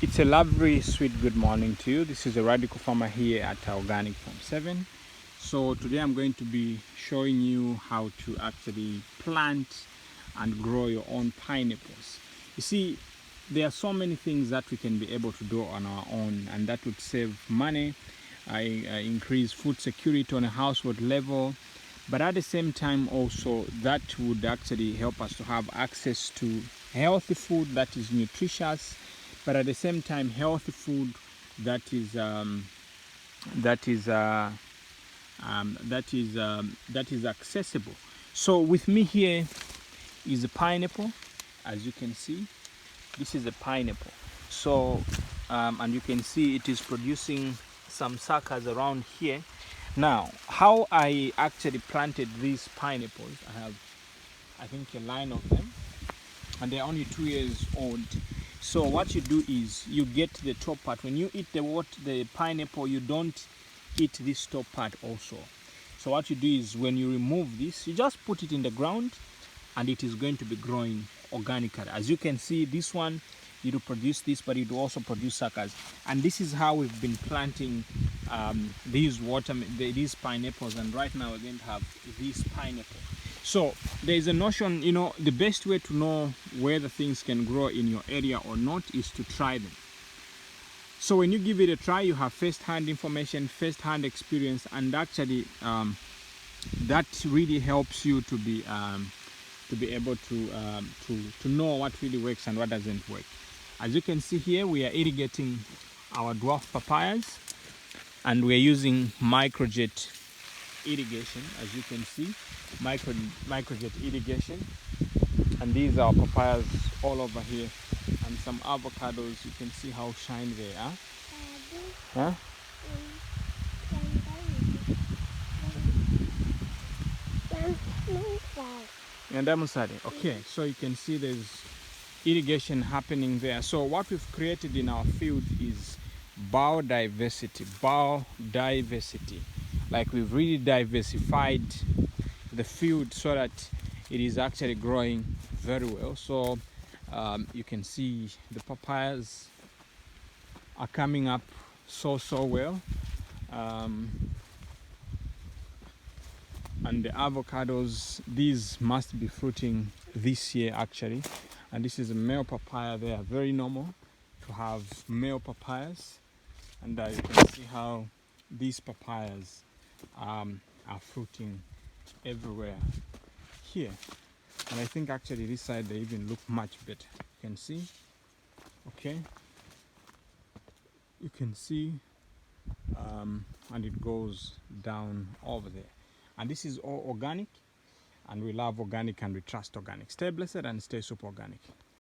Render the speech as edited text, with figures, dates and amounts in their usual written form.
It's a lovely, sweet good morning to you. This is a radical farmer here at Organic Farm 7. So today I'm going to be showing you how to actually plant and grow your own pineapples. You see, there are so many things that we can be able to do on our own, and that would save money, increase food security on a household level, but at the same time also that would actually help us to have access to healthy food that is nutritious, but at the same time healthy food that is accessible. So with me here is a pineapple. As you can see, this is a pineapple. So and you can see it is producing some suckers around here. Now, how I actually planted these pineapples, I think a line of them, and they're only 2 years old. So what you do is you get the top part. When you eat the pineapple, you don't eat this top part also. So what you do is when you remove this, you just put it in the ground and it is going to be growing organically. As you can see, this one, it will produce this, but it will also produce suckers. And this is how we've been planting these pineapples, and right now we're going to have this pineapple. So there is a notion, the best way to know whether things can grow in your area or not is to try them. So when you give it a try, you have first-hand information, first-hand experience, and actually that really helps you to be able to know what really works and what doesn't work. As you can see here, we are irrigating our dwarf papayas, and we are using microjet irrigation. As you can see, microjet irrigation, and these are papayas all over here, and some avocados. You can see how shiny they are. Huh? Okay, so you can see there's irrigation happening there. So what we've created in our field is biodiversity. Like, we've really diversified the field so that it is actually growing very well. So you can see the papayas are coming up so well, and the avocados, these must be fruiting this year actually. And this is a male papaya. They are very normal to have male papayas, and you can see how these papayas are fruiting everywhere here. And I think actually this side they even look much better. You can see, okay, you can see, and it goes down over there. And this is all organic, and we love organic and we trust organic. Stay blessed and stay super organic.